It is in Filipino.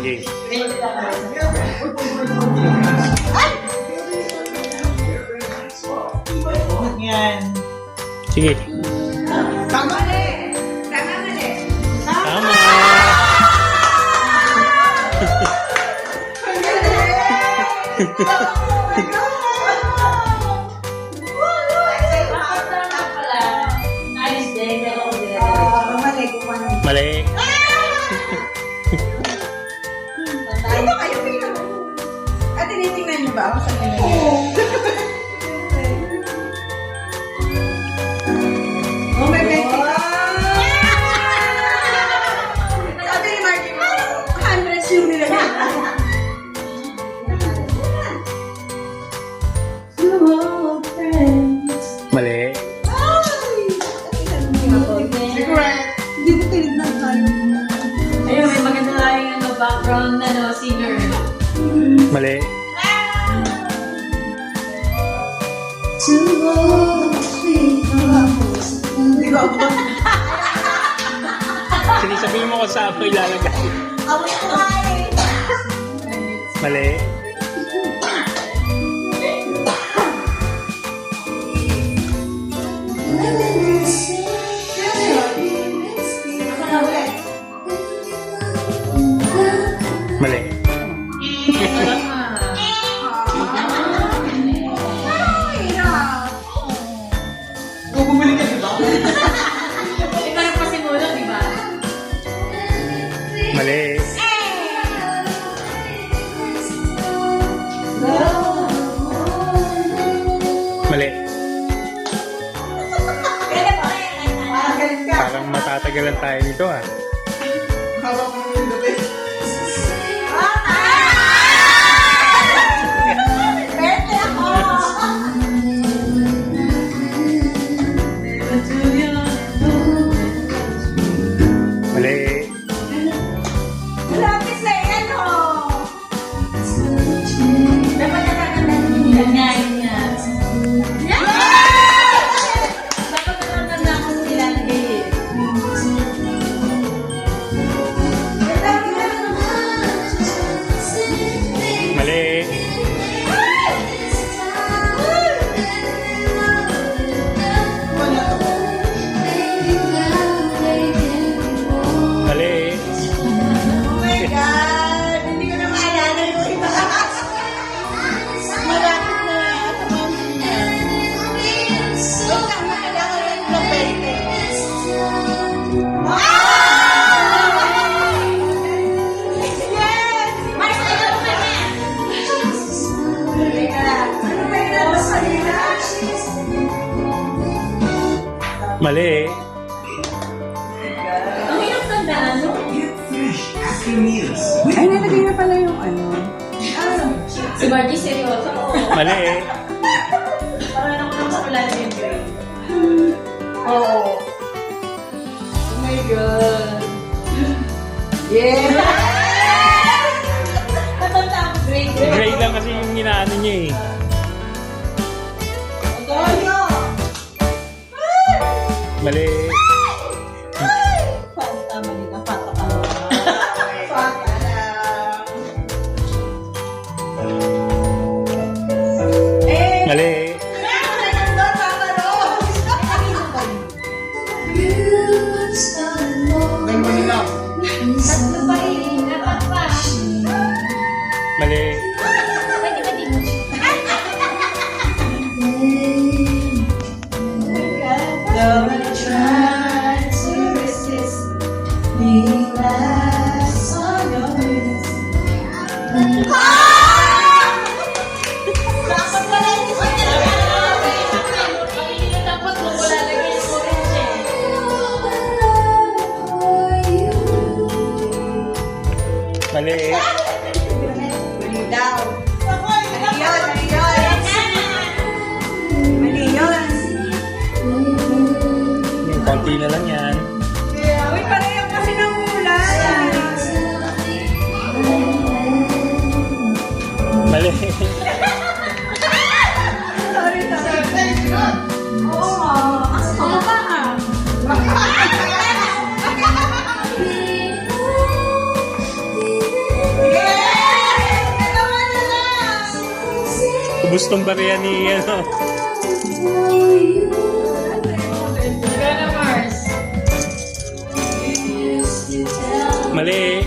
Sige. Yan. Sige. Tama na Tama na Tama. Mali. Ano ba kayo? At tinitingnan niyo ba ako sa kanila? Oh my God! Sabi ni Marky mo, 100 yung nilagay. Mali. Hindi ko tinignan tayo. Ayun, may maganda tayong background singer. Mali. Hindi ko ako. Sige, sabihin mo kung saan mo ilalagay. Ako ito ay. Mali. Mali. Bumili ka, di ba? Ikaw yung pasimulo, di ba? Mali. Mali. Parang matatagalan tayo nito ah. Hawak mo yung gabi. Pwede ako! Mali. Lapis na yan, oh! Dapat nakakandang Yan nga, yun nga. Dapat nakaganda ako sa ilalagay eh. Mali. Mali. Oh my God! Hindi ko na maalala yung iba. Malapit na. Tamamin na. Huwag kang maalala yung papete. Yes! Mars, ikaw ka na! Ano ba yung nabas kanina? Mali. Ang hirap tandaan, no? Ay, nalagay na pala yung ano. Si Margie, seryoso. Mali. Parang ako nang sa yung grade. Oo. Oh my God. Yeah! Natanda ako grade. Grade lang kasi yung ginaano niya eh. Toyo! Mali. Fanta, mali ka. Fanta ka. Fuck, Eh! Mali. Tatlo pa eh. Dapat pa. Mali. Pwede ba din? Don't try to resist being last on your list. Dapat pala hindi ko Dapat mo wala lagay yung orange eh. Mali. Mali daw. Mali yun, mali yun. Mali yun. Konti na lang yan. Uy, pareho kasi ng ulan. Mali. Sorry, sorry. Oo. Ako ba? Ubus tong bariya ni ano. Ikaw na, Mars. Mali.